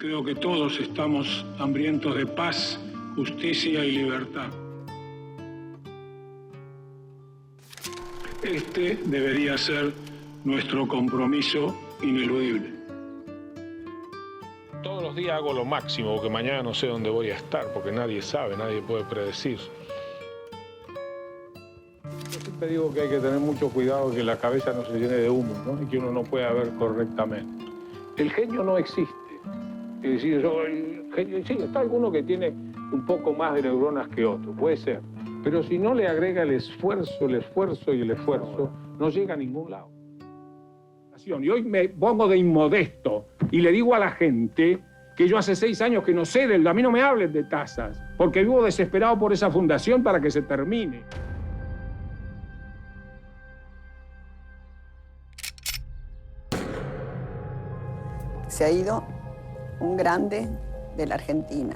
Creo que todos estamos hambrientos de paz, justicia y libertad. Este debería ser nuestro compromiso ineludible. Todos los días hago lo máximo, porque mañana no sé dónde voy a estar, porque nadie sabe, nadie puede predecir. Yo siempre digo que hay que tener mucho cuidado que la cabeza no se llene de humo, ¿no? Y que uno no pueda ver correctamente. El genio no existe. Es decir, el genio, sí, está alguno que tiene un poco más de neuronas que otro, puede ser. Pero si no le agrega el esfuerzo, no llega a ningún lado. Y hoy me pongo de inmodesto y le digo a la gente que yo hace 6 años que no sé a mí no me hablen de tasas, porque vivo desesperado por esa fundación para que se termine. Se ha ido un grande de la Argentina.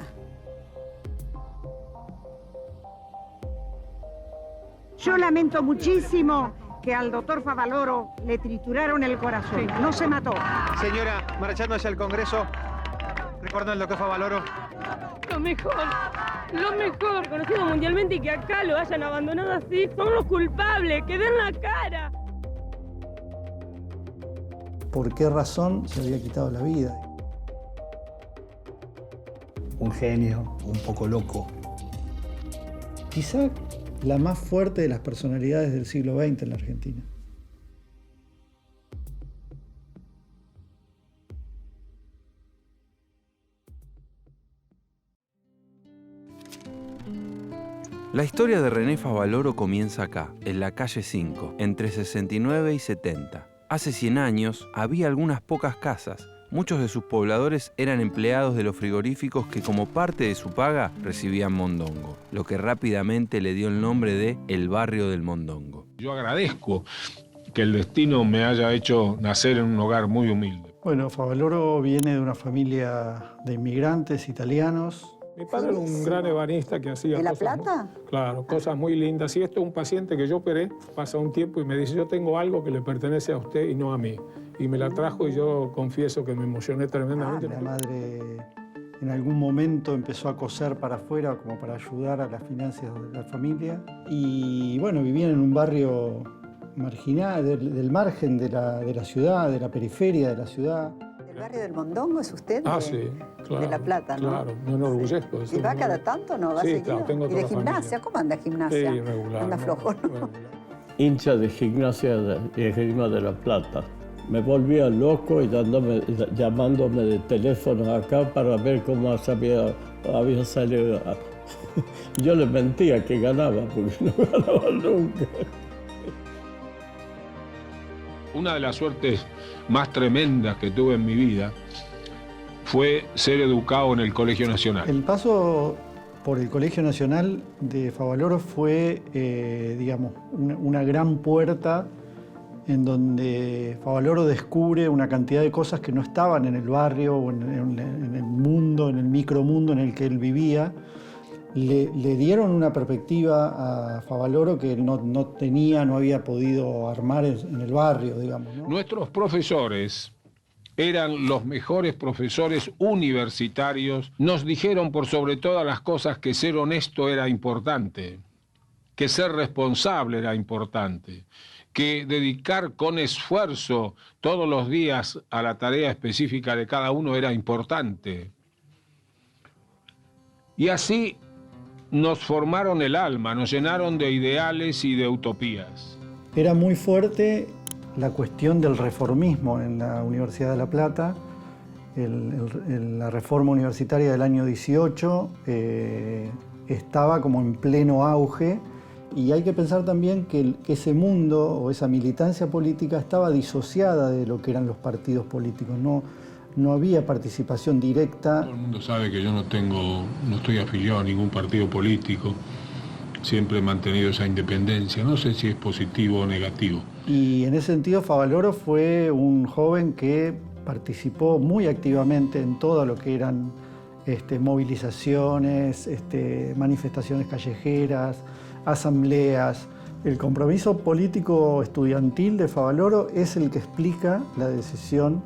Yo lamento muchísimo que al doctor Favaloro le trituraron el corazón. No se mató. Señora, marchando hacia el Congreso, ¿recuerdan al doctor Favaloro? Lo mejor, conocido mundialmente, y que acá lo hayan abandonado así, son los culpables, que den la cara. ¿Por qué razón se había quitado la vida? Un genio, un poco loco. Quizá la más fuerte de las personalidades del siglo XX en la Argentina. La historia de René Favaloro comienza acá, en la calle 5, entre 69 y 70. Hace 100 años había algunas pocas casas. Muchos de sus pobladores eran empleados de los frigoríficos que como parte de su paga recibían mondongo, lo que rápidamente le dio el nombre de El Barrio del Mondongo. Yo agradezco que el destino me haya hecho nacer en un hogar muy humilde. Bueno, Favaloro viene de una familia de inmigrantes italianos. Mi padre era un gran ebanista que hacía ¿De La cosas Plata? Claro, cosas muy lindas. Y esto es un paciente que yo operé, pasa un tiempo y me dice, yo tengo algo que le pertenece a usted y no a mí. Y me la trajo y yo confieso que me emocioné tremendamente. La madre en algún momento empezó a coser para afuera como para ayudar a las finanzas de la familia. Y bueno, vivían en un barrio marginal, del margen de la ciudad, de la periferia de la ciudad. ¿El barrio del Mondongo es usted? Sí, claro. De La Plata, ¿no? Claro, me enorgullezco. ¿Y va cada tanto, no? ¿Va Sí, seguido? claro, tengo ¿Y toda de la gimnasia? familia. ¿Cómo anda gimnasia? Sí, regular. Anda flojo, ¿no? Regular. Hincha de Gimnasia y Esgrima de La Plata. Me volvía loco y llamándome de teléfono acá para ver cómo había salido. Yo le mentía que ganaba, porque no ganaba nunca. Una de las suertes más tremendas que tuve en mi vida fue ser educado en el Colegio Nacional. El paso por el Colegio Nacional de Favaloro fue, digamos, una gran puerta en donde Favaloro descubre una cantidad de cosas que no estaban en el barrio o en el mundo, en el micromundo en el que él vivía. Le dieron una perspectiva a Favaloro que él no tenía, no había podido armar en el barrio, digamos, ¿no? Nuestros profesores eran los mejores profesores universitarios. Nos dijeron por sobre todas las cosas que ser honesto era importante, que ser responsable era importante, que dedicar con esfuerzo todos los días a la tarea específica de cada uno era importante. Y así nos formaron el alma, nos llenaron de ideales y de utopías. Era muy fuerte la cuestión del reformismo en la Universidad de La Plata. La reforma universitaria del año 18 estaba como en pleno auge. Y hay que pensar también que ese mundo o esa militancia política estaba disociada de lo que eran los partidos políticos. No había participación directa. Todo el mundo sabe que yo no estoy afiliado a ningún partido político. Siempre he mantenido esa independencia. No sé si es positivo o negativo. Y en ese sentido Favaloro fue un joven que participó muy activamente en todo lo que eran movilizaciones, manifestaciones callejeras, asambleas. El compromiso político estudiantil de Favaloro es el que explica la decisión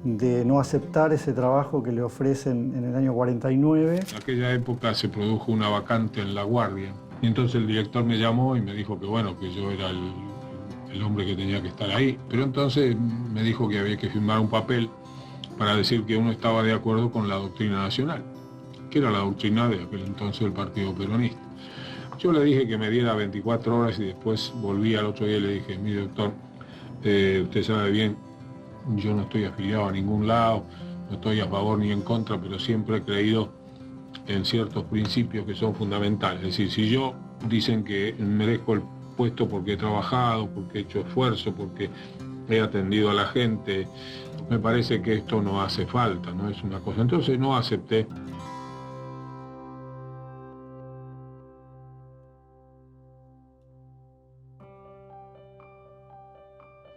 de no aceptar ese trabajo que le ofrecen en el año 49. En aquella época se produjo una vacante en La Guardia y entonces el director me llamó y me dijo que bueno, que yo era el hombre que tenía que estar ahí. Pero entonces me dijo que había que firmar un papel para decir que uno estaba de acuerdo con la doctrina nacional, que era la doctrina de aquel entonces del Partido Peronista. Yo le dije que me diera 24 horas y después volví al otro día y le dije, mire doctor, usted sabe bien, yo no estoy afiliado a ningún lado, no estoy a favor ni en contra, pero siempre he creído en ciertos principios que son fundamentales. Es decir, si yo dicen que merezco el puesto porque he trabajado, porque he hecho esfuerzo, porque he atendido a la gente, me parece que esto no hace falta, no es una cosa. Entonces no acepté.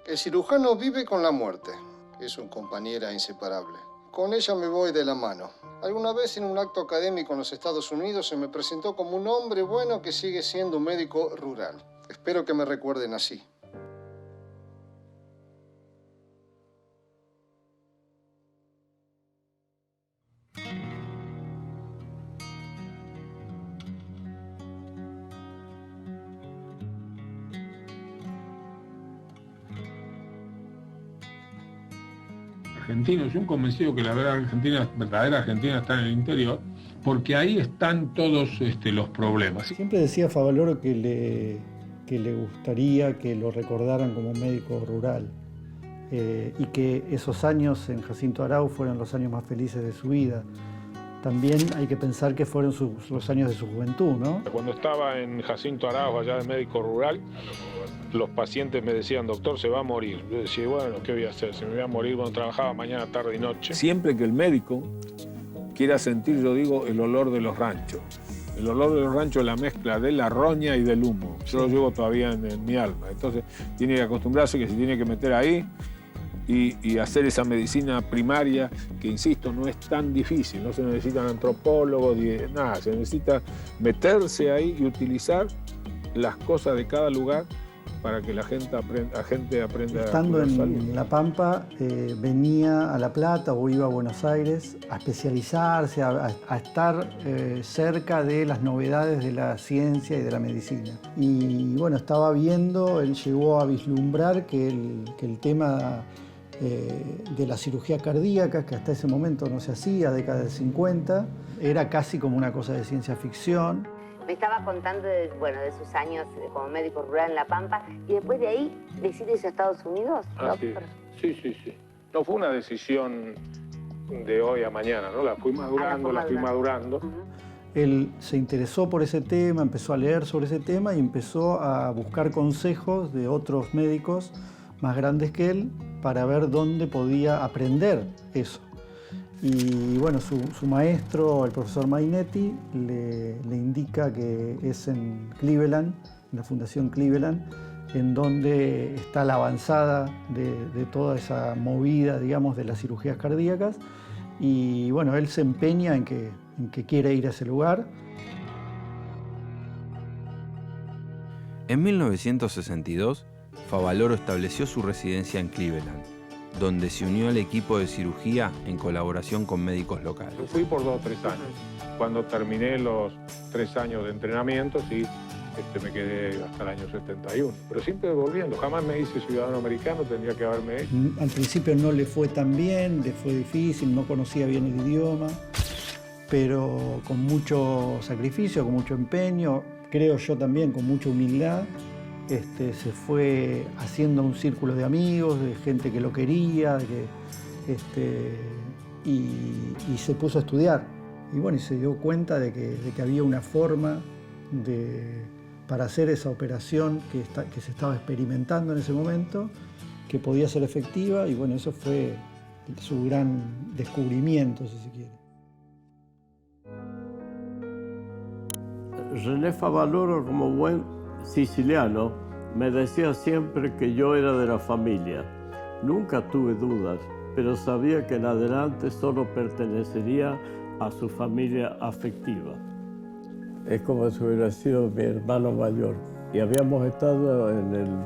El cirujano vive con la muerte. Es una compañera inseparable. Con ella me voy de la mano. Alguna vez en un acto académico en los Estados Unidos se me presentó como un hombre bueno que sigue siendo un médico rural. Espero que me recuerden así. Argentino, soy un convencido que la verdadera Argentina está en el interior, porque ahí están todos los problemas. Siempre decía Favaloro que le gustaría que lo recordaran como médico rural y que esos años en Jacinto Arauz fueron los años más felices de su vida. También hay que pensar que fueron los años de su juventud, ¿no? Cuando estaba en Jacinto Arauz, allá de médico rural, los pacientes me decían, doctor, se va a morir. Yo decía, bueno, ¿qué voy a hacer? Se me voy a morir cuando trabajaba mañana, tarde y noche. Siempre que el médico quiera sentir, yo digo, el olor de los ranchos. El olor de los ranchos es la mezcla de la roña y del humo. Yo lo llevo todavía en mi alma. Entonces tiene que acostumbrarse que se tiene que meter ahí y hacer esa medicina primaria, que insisto, no es tan difícil. No se necesitan antropólogos, nada. Se necesita meterse ahí y utilizar las cosas de cada lugar para que la gente aprenda Estando a cuidar salud. en La Pampa, venía a La Plata o iba a Buenos Aires a especializarse, a estar cerca de las novedades de la ciencia y de la medicina. Y bueno, estaba viendo, él llegó a vislumbrar que el tema de la cirugía cardíaca, que hasta ese momento no se hacía, década del 50, era casi como una cosa de ciencia ficción. Me estaba contando de sus años como médico rural en La Pampa y después de ahí decide irse a Estados Unidos. Sí. No fue una decisión de hoy a mañana, ¿no? La fui madurando. Él se interesó por ese tema, empezó a leer sobre ese tema y empezó a buscar consejos de otros médicos más grandes que él para ver dónde podía aprender eso. Y bueno, su maestro, el profesor Mainetti, le indica que es en Cleveland, en la Fundación Cleveland, en donde está la avanzada de toda esa movida, digamos, de las cirugías cardíacas. Y bueno, él se empeña en que quiere ir a ese lugar. En 1962, Favaloro estableció su residencia en Cleveland, donde se unió al equipo de cirugía en colaboración con médicos locales. Fui por 2 o 3 años. Cuando terminé los 3 años de entrenamiento, sí, me quedé hasta el año 71. Pero siempre volviendo, jamás me hice ciudadano americano, tendría que haberme hecho. Al principio no le fue tan bien, le fue difícil, no conocía bien el idioma, pero con mucho sacrificio, con mucho empeño, creo yo también con mucha humildad, se fue haciendo un círculo de amigos, de gente que lo quería, y se puso a estudiar. Y bueno, y se dio cuenta de que había una forma para hacer esa operación que se estaba experimentando en ese momento, que podía ser efectiva, y bueno, eso fue su gran descubrimiento, si se quiere. René Favaloro, como buen siciliano, me decía siempre que yo era de la familia. Nunca tuve dudas, pero sabía que en adelante solo pertenecería a su familia afectiva. Es como si hubiera sido mi hermano mayor. Y habíamos estado en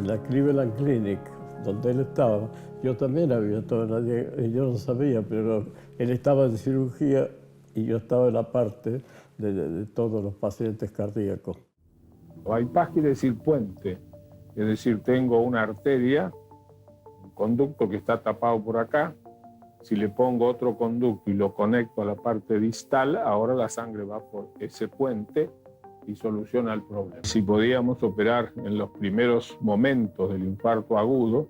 la Cleveland Clinic donde él estaba, yo también había estado en la, yo no sabía, pero él estaba en cirugía y yo estaba en la parte de todos los pacientes cardíacos. Bypass quiere decir puente, es decir, tengo una arteria, un conducto que está tapado por acá. Si le pongo otro conducto y lo conecto a la parte distal, ahora la sangre va por ese puente y soluciona el problema. Si podíamos operar en los primeros momentos del infarto agudo,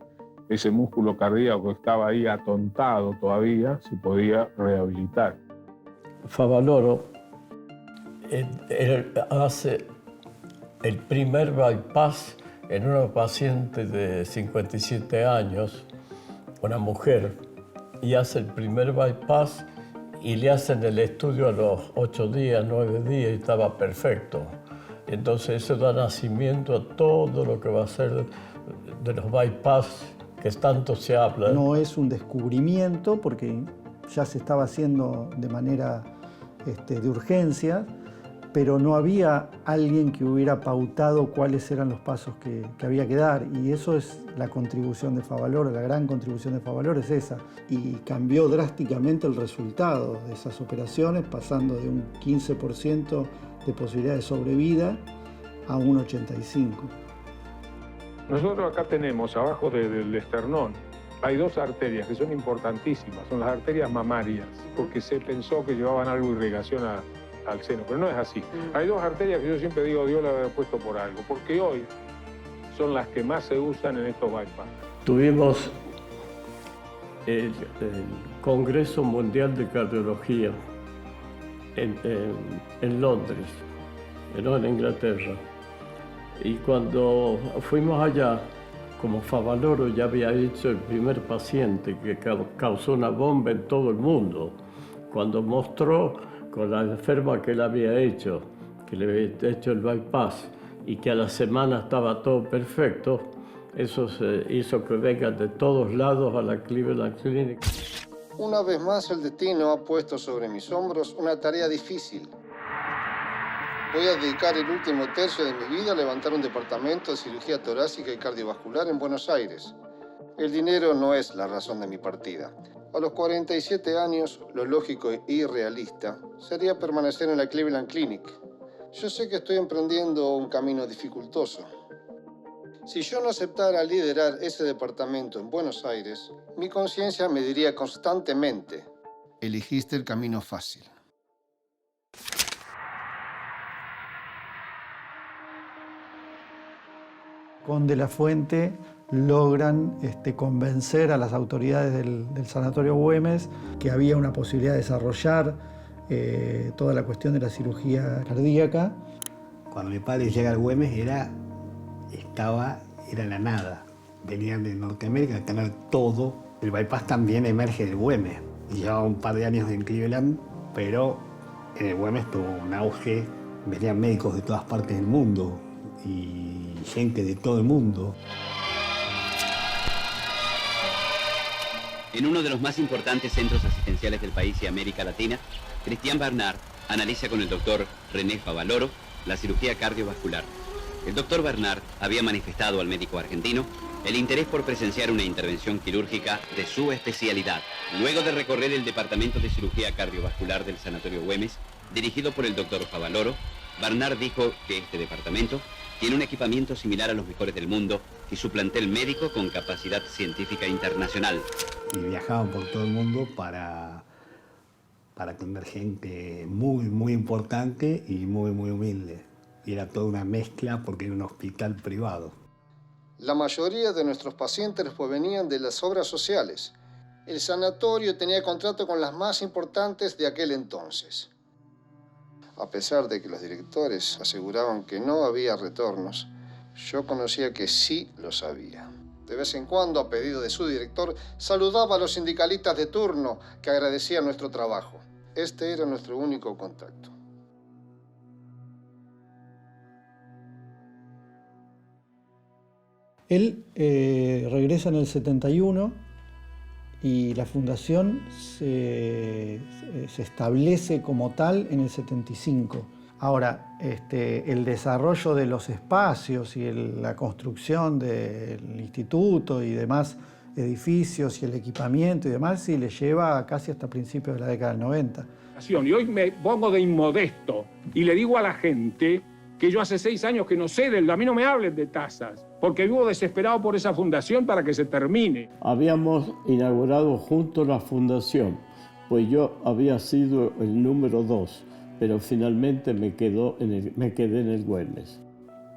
ese músculo cardíaco que estaba ahí atontado todavía, se podía rehabilitar. Favaloro hace el primer bypass en una paciente de 57 años, una mujer, y hace el primer bypass y le hacen el estudio a los 8 días, 9 días y estaba perfecto. Entonces eso da nacimiento a todo lo que va a ser de los bypass que tanto se habla. No es un descubrimiento porque ya se estaba haciendo de manera de urgencia, pero no había alguien que hubiera pautado cuáles eran los pasos que había que dar, y eso es la contribución de Favaloro, la gran contribución de Favaloro es esa, y cambió drásticamente el resultado de esas operaciones, pasando de un 15% de posibilidad de sobrevida a un 85%. Nosotros acá tenemos, abajo del esternón, hay dos arterias que son importantísimas, son las arterias mamarias, porque se pensó que llevaban algo de irrigación al seno, pero no es así. Hay dos arterias que yo siempre digo, Dios las había puesto por algo, porque hoy son las que más se usan en estos bypass. Tuvimos el Congreso Mundial de Cardiología en Londres, no en Inglaterra. Y cuando fuimos allá, como Favaloro ya había hecho el primer paciente que causó una bomba en todo el mundo, cuando mostró con la enferma que él había hecho, que le había hecho el bypass y que a la semana estaba todo perfecto, eso hizo que vengan de todos lados a la Cleveland Clinic. Una vez más el destino ha puesto sobre mis hombros una tarea difícil. Voy a dedicar el último tercio de mi vida a levantar un departamento de cirugía torácica y cardiovascular en Buenos Aires. El dinero no es la razón de mi partida. A los 47 años, lo lógico e irrealista sería permanecer en la Cleveland Clinic. Yo sé que estoy emprendiendo un camino dificultoso. Si yo no aceptara liderar ese departamento en Buenos Aires, mi conciencia me diría constantemente: elegiste el camino fácil. Con De la Fuente logran convencer a las autoridades del Sanatorio Güemes que había una posibilidad de desarrollar toda la cuestión de la cirugía cardíaca. Cuando mi padre llega al Güemes era la nada. Venían de Norteamérica a tener todo. El bypass también emerge del Güemes. Llevaba un par de años en Cleveland, pero en el Güemes tuvo un auge. Venían médicos de todas partes del mundo y gente de todo el mundo. En uno de los más importantes centros asistenciales del país y América Latina, Cristian Barnard analiza con el doctor René Favaloro la cirugía cardiovascular. El doctor Barnard había manifestado al médico argentino el interés por presenciar una intervención quirúrgica de su especialidad. Luego de recorrer el departamento de cirugía cardiovascular del Sanatorio Güemes, dirigido por el doctor Favaloro, Barnard dijo que este departamento tiene un equipamiento similar a los mejores del mundo y su plantel médico con capacidad científica internacional. Y viajaban por todo el mundo para atender gente muy, muy importante y muy, muy humilde. Y era toda una mezcla porque era un hospital privado. La mayoría de nuestros pacientes provenían de las obras sociales. El sanatorio tenía contrato con las más importantes de aquel entonces. A pesar de que los directores aseguraban que no había retornos, yo conocía que sí los había. De vez en cuando, a pedido de su director, saludaba a los sindicalistas de turno que agradecían nuestro trabajo. Este era nuestro único contacto. Él regresa en el 71 y la fundación se establece como tal en el 75. Ahora, el desarrollo de los espacios y la construcción del instituto y demás edificios y el equipamiento y demás, sí le lleva casi hasta principios de la década del 90. Y hoy me pongo de inmodesto y le digo a la gente que yo hace 6 años que no sé a mí no me hablen de tasas, porque vivo desesperado por esa fundación para que se termine. Habíamos inaugurado juntos la fundación, pues yo había sido el número 2, pero finalmente me quedé en el Güemes.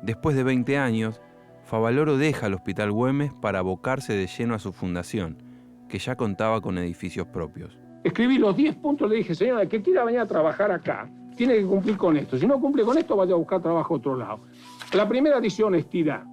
Después de 20 años, Favaloro deja el Hospital Güemes para abocarse de lleno a su fundación, que ya contaba con edificios propios. Escribí los 10 puntos, le dije, señora, el que quiera venir a trabajar acá, tiene que cumplir con esto. Si no cumple con esto, vaya a buscar trabajo a otro lado. La primera dice honestidad.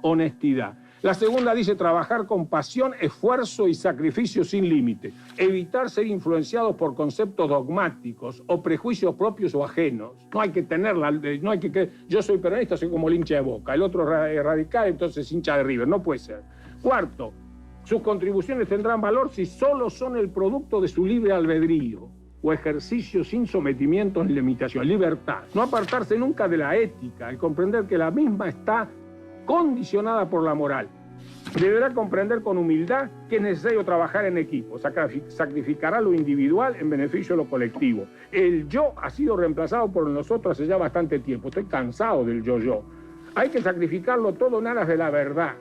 Honestidad. La segunda dice trabajar con pasión, esfuerzo y sacrificio sin límite. Evitar ser influenciados por conceptos dogmáticos o prejuicios propios o ajenos. No hay que tenerla, no hay que yo soy peronista, soy como el hincha de Boca. El otro es radical, entonces hincha de River. No puede ser. Cuarto, sus contribuciones tendrán valor si solo son el producto de su libre albedrío o ejercicio sin sometimiento ni limitación. Libertad. No apartarse nunca de la ética, el comprender que la misma está condicionada por la moral. Deberá comprender con humildad que es necesario trabajar en equipo. Sacrificará lo individual en beneficio de lo colectivo. El yo ha sido reemplazado por el nosotros hace ya bastante tiempo. Estoy cansado del yo-yo. Hay que sacrificarlo todo en aras de la verdad.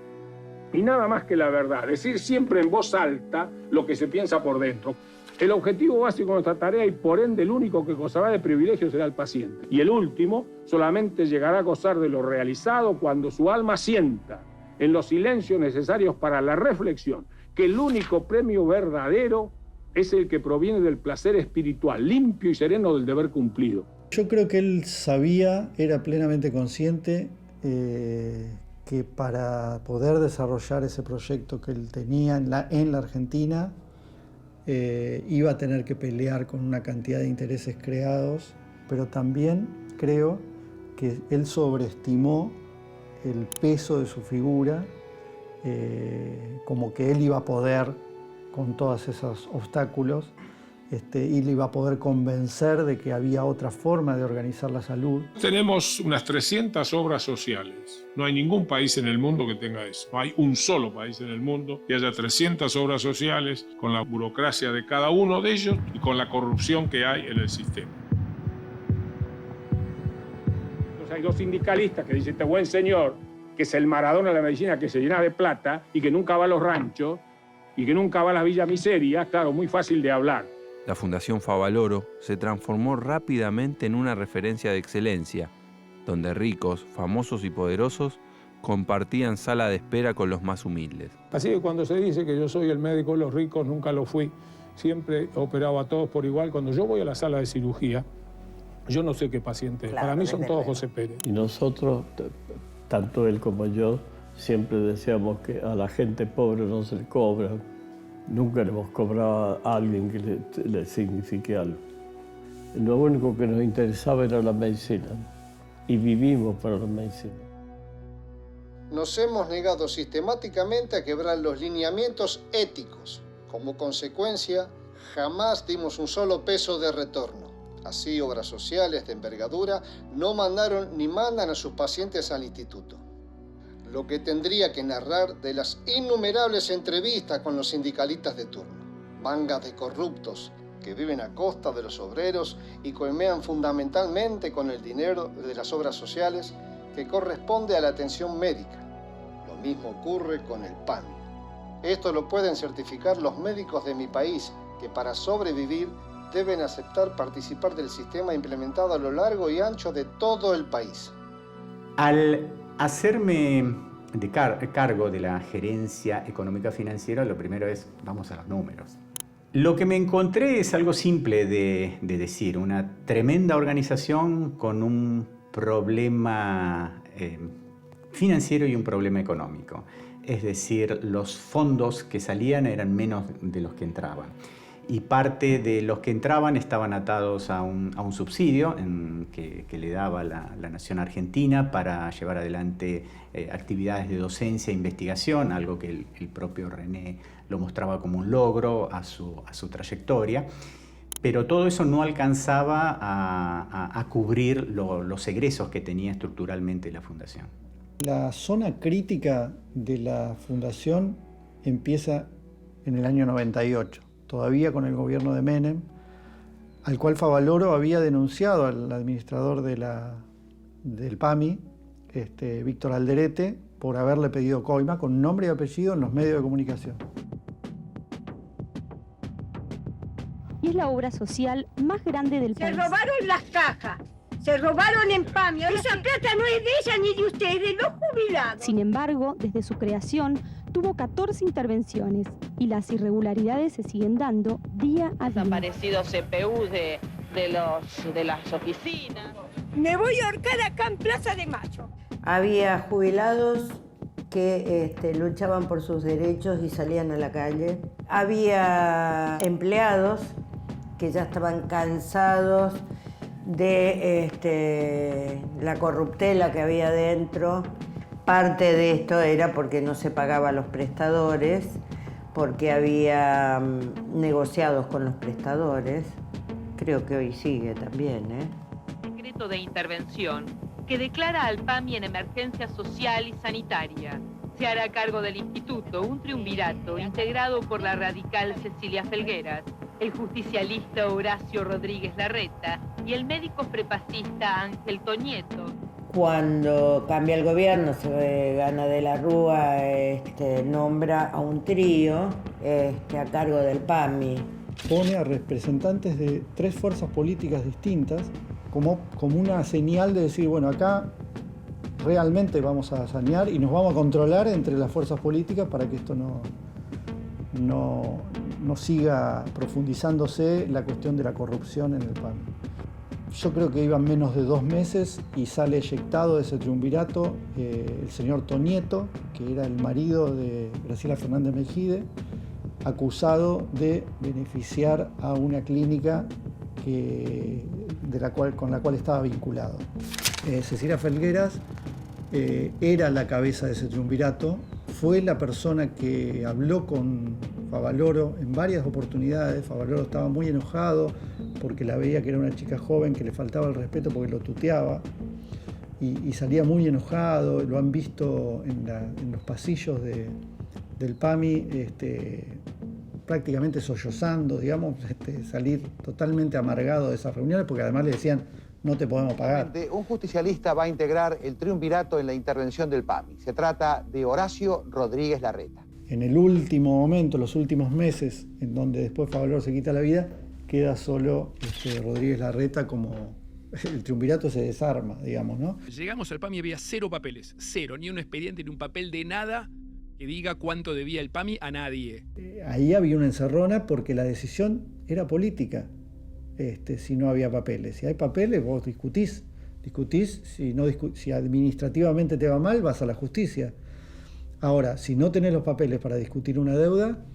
Y nada más que la verdad. Decir siempre en voz alta lo que se piensa por dentro. El objetivo básico de nuestra tarea y por ende el único que gozará de privilegios será el paciente. Y el último solamente llegará a gozar de lo realizado cuando su alma sienta, en los silencios necesarios para la reflexión, que el único premio verdadero es el que proviene del placer espiritual, limpio y sereno del deber cumplido. Yo creo que él sabía, era plenamente consciente que para poder desarrollar ese proyecto que él tenía en la Argentina, iba a tener que pelear con una cantidad de intereses creados, pero también creo que él sobreestimó el peso de su figura, como que él iba a poder con todos esos obstáculos, y le iba a poder convencer de que había otra forma de organizar la salud. Tenemos unas 300 obras sociales. No hay ningún país en el mundo que tenga eso. No hay un solo país en el mundo que haya 300 obras sociales con la burocracia de cada uno de ellos y con la corrupción que hay en el sistema. Entonces hay 2 sindicalistas que dicen, este buen señor, que es el Maradona de la medicina, que se llena de plata y que nunca va a los ranchos y que nunca va a las villas miserias, claro, muy fácil de hablar. La Fundación Favaloro se transformó rápidamente en una referencia de excelencia, donde ricos, famosos y poderosos compartían sala de espera con los más humildes. Así que cuando se dice que yo soy el médico de los ricos, nunca lo fui. Siempre he operado a todos por igual. Cuando yo voy a la sala de cirugía, yo no sé qué paciente es. Claro, para mí son todos José Pérez. Y nosotros, tanto él como yo, siempre decíamos que a la gente pobre no se le cobra. Nunca le hemos cobrado a alguien que le signifique algo. Lo único que nos interesaba era la medicina y vivimos para la medicina. Nos hemos negado sistemáticamente a quebrar los lineamientos éticos. Como consecuencia, jamás dimos un solo peso de retorno. Así, obras sociales de envergadura no mandaron ni mandan a sus pacientes al instituto. Lo que tendría que narrar de las innumerables entrevistas con los sindicalistas de turno. Mangas de corruptos que viven a costa de los obreros y coimean fundamentalmente con el dinero de las obras sociales que corresponde a la atención médica. Lo mismo ocurre con el PAMI. Esto lo pueden certificar los médicos de mi país, que para sobrevivir deben aceptar participar del sistema implementado a lo largo y ancho de todo el país. Al hacerme de cargo de la gerencia económica financiera, lo primero es, vamos a los números. Lo que me encontré es algo simple de decir, una tremenda organización con un problema financiero y un problema económico. Es decir, los fondos que salían eran menos de los que entraban. Y parte de los que entraban estaban atados a un subsidio que le daba la nación argentina para llevar adelante actividades de docencia e investigación, algo que el propio René lo mostraba como un logro a su trayectoria. pero todo eso no alcanzaba a cubrir los egresos que tenía estructuralmente la fundación. La zona crítica de la fundación empieza en el año 98, todavía con el gobierno de Menem, al cual Favaloro había denunciado al administrador del PAMI, Víctor Alderete, por haberle pedido coima con nombre y apellido en los medios de comunicación. Y es la obra social más grande del país. Se robaron las cajas, se robaron en PAMI. Esa plata no es de ella ni de ustedes, de los jubilados. Sin embargo, desde su creación, tuvo 14 intervenciones y las irregularidades se siguen dando día a día. Desaparecidos CPU de las oficinas. Me voy a ahorcar acá en Plaza de Mayo. Había jubilados que luchaban por sus derechos y salían a la calle. Había empleados que ya estaban cansados de la corruptela que había dentro. Parte de esto era porque no se pagaba a los prestadores, porque había negociados con los prestadores. Creo que hoy sigue también, Decreto de intervención que declara al PAMI en emergencia social y sanitaria. Se hará cargo del instituto un triunvirato integrado por la radical Cecilia Felgueras, el justicialista Horacio Rodríguez Larreta y el médico prepacista Ángel Tonieto. Cuando cambia el gobierno, Gana de la Rúa nombra a un trío a cargo del PAMI. Pone a representantes de 3 fuerzas políticas distintas como una señal de decir, bueno, acá realmente vamos a sanear y nos vamos a controlar entre las fuerzas políticas para que esto no siga profundizándose la cuestión de la corrupción en el PAMI. Yo creo que iban menos de 2 meses y sale eyectado de ese triunvirato el señor Tonieto, que era el marido de Graciela Fernández Mejide, acusado de beneficiar a una clínica con la cual estaba vinculado. Cecilia Felgueras era la cabeza de ese triunvirato, fue la persona que habló con Favaloro en varias oportunidades. Favaloro estaba muy enojado porque la veía que era una chica joven que le faltaba el respeto porque lo tuteaba y salía muy enojado. Lo han visto en los pasillos del PAMI prácticamente sollozando, digamos, salir totalmente amargado de esas reuniones porque además le decían no te podemos pagar. Un justicialista va a integrar el triunvirato en la intervención del PAMI. Se trata de Horacio Rodríguez Larreta. En el último momento, los últimos meses, en donde después Favaloro se quita la vida, queda solo Rodríguez Larreta como el triunvirato se desarma, digamos, ¿no? Llegamos al PAMI y había 0 papeles, 0, ni un expediente ni un papel de nada que diga cuánto debía el PAMI a nadie. Ahí había una encerrona porque la decisión era política. Si no había papeles. Si hay papeles, vos discutís, si administrativamente te va mal, vas a la justicia. Ahora, si no tenés los papeles para discutir una deuda,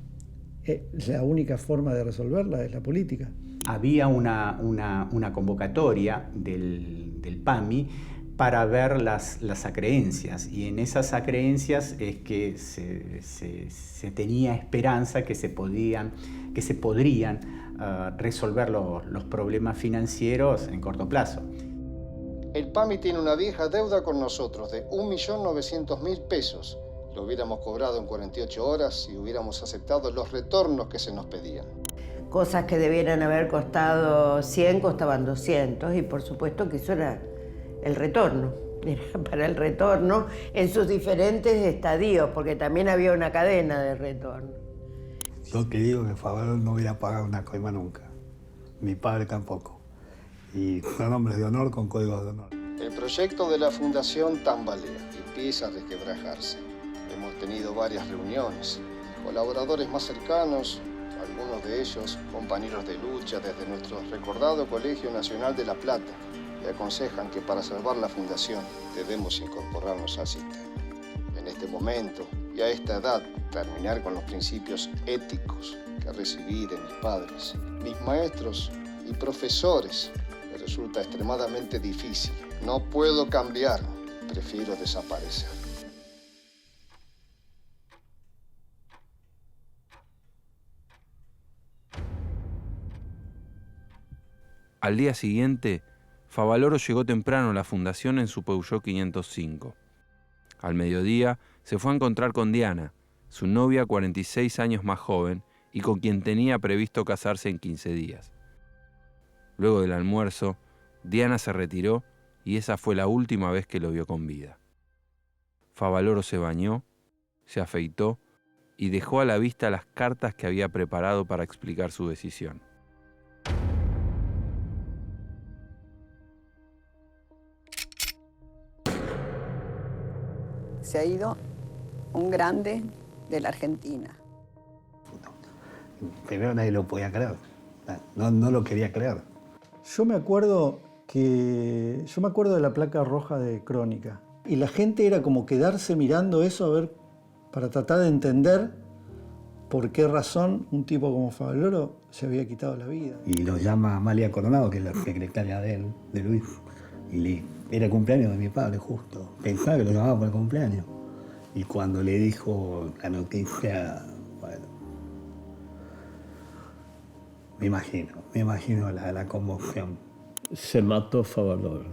la única forma de resolverla es la política. Había una convocatoria del PAMI para ver las acreencias, y en esas acreencias es que se tenía esperanza que se podrían resolver los problemas financieros en corto plazo. El PAMI tiene una vieja deuda con nosotros de 1.900.000 pesos. Lo hubiéramos cobrado en 48 horas si hubiéramos aceptado los retornos que se nos pedían. Cosas que debieran haber costado 100 costaban 200 y por supuesto que eso era el retorno. Era para el retorno en sus diferentes estadios, porque también había una cadena de retorno. Yo te digo que Favaloro no hubiera pagado una coima nunca. Mi padre tampoco. Y son hombres de honor con códigos de honor. El proyecto de la Fundación tambalea y empieza a resquebrajarse. Hemos tenido varias reuniones. Colaboradores más cercanos, algunos de ellos compañeros de lucha desde nuestro recordado Colegio Nacional de La Plata, le aconsejan que para salvar la Fundación debemos incorporarnos al sistema. En este momento y a esta edad, terminar con los principios éticos que recibí de mis padres, mis maestros y profesores, me resulta extremadamente difícil. No puedo cambiar, prefiero desaparecer. Al día siguiente, Favaloro llegó temprano a la fundación en su Peugeot 505. Al mediodía se fue a encontrar con Diana, su novia 46 años más joven y con quien tenía previsto casarse en 15 días. Luego del almuerzo, Diana se retiró y esa fue la última vez que lo vio con vida. Favaloro se bañó, se afeitó y dejó a la vista las cartas que había preparado para explicar su decisión. Se ha ido un grande de la Argentina. Primero nadie lo podía creer. No lo quería creer. Yo me acuerdo de la placa roja de Crónica. Y la gente era como quedarse mirando eso a ver, para tratar de entender por qué razón un tipo como Favaloro se había quitado la vida. Y lo llama Amalia Coronado, que es la secretaria de él, de Luis. Y era el cumpleaños de mi padre, justo. Pensaba que lo llamaba por el cumpleaños. Y cuando le dijo la noticia, bueno, me imagino la conmoción. Se mató Favaloro.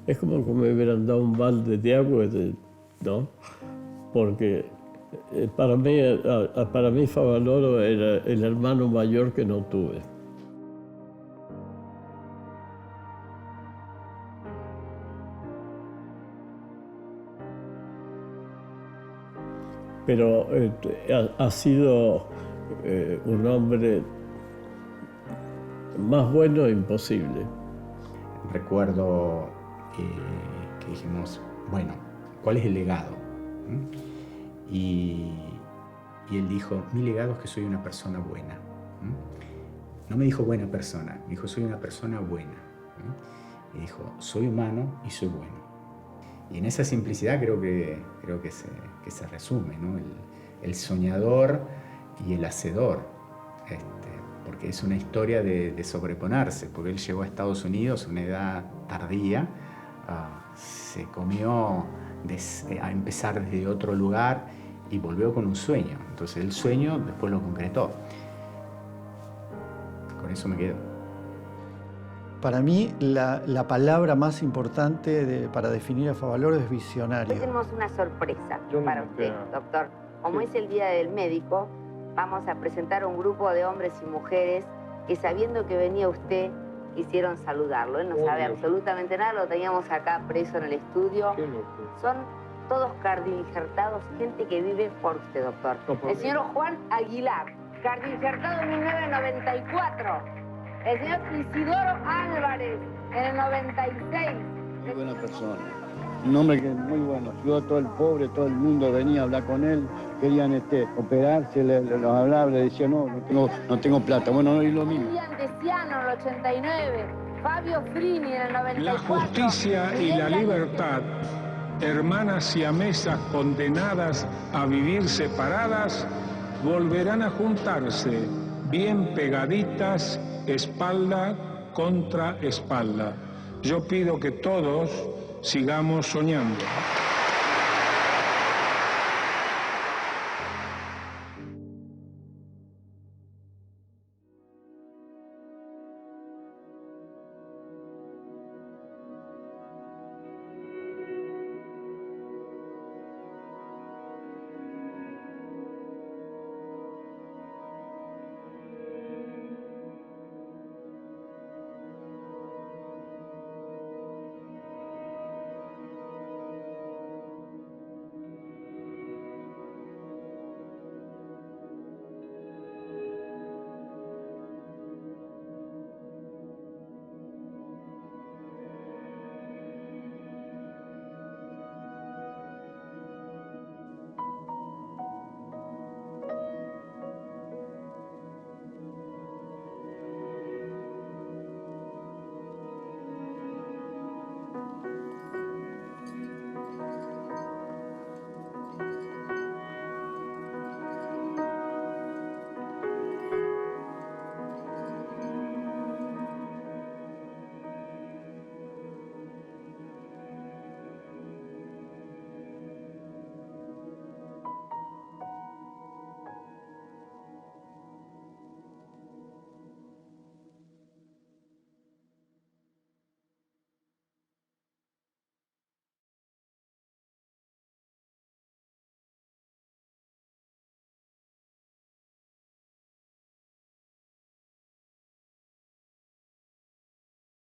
Es como que me hubieran dado un balde de agua, ¿no? Porque para mí Favaloro era el hermano mayor que no tuve. Pero ha sido un hombre más bueno imposible. Recuerdo que dijimos, bueno, ¿cuál es el legado? Y él dijo, mi legado es que soy una persona buena. No me dijo buena persona, me dijo, soy una persona buena. Y dijo, soy humano y soy bueno. Y en esa simplicidad creo que se resume, ¿no? El soñador y el hacedor. Porque es una historia de sobreponerse, porque él llegó a Estados Unidos a una edad tardía, se comió a empezar desde otro lugar y volvió con un sueño. Entonces el sueño después lo concretó. Con eso me quedo. Para mí, la palabra más importante para definir a Favaloro es visionario. Hoy tenemos una sorpresa para usted, doctor. Como es el Día del Médico, vamos a presentar a un grupo de hombres y mujeres que, sabiendo que venía usted, quisieron saludarlo. Él no sabe absolutamente nada, lo teníamos acá preso en el estudio. Son todos cardioinjertados, gente que vive por usted, doctor. El señor Juan Aguilar, cardioinjertado en 1994. El señor Isidoro Álvarez, en el 96. Muy buena persona. Un hombre que es muy bueno. Ayudó a todo el pobre, todo el mundo venía a hablar con él. Querían operarse, los hablaba, le decía, no tengo plata. Bueno, no es lo mismo. Lilian Deciano, en el 89. Fabio Frini, en el 94. La justicia y la libertad, hermanas siamesas condenadas a vivir separadas, volverán a juntarse, bien pegaditas, espalda contra espalda. Yo pido que todos sigamos soñando.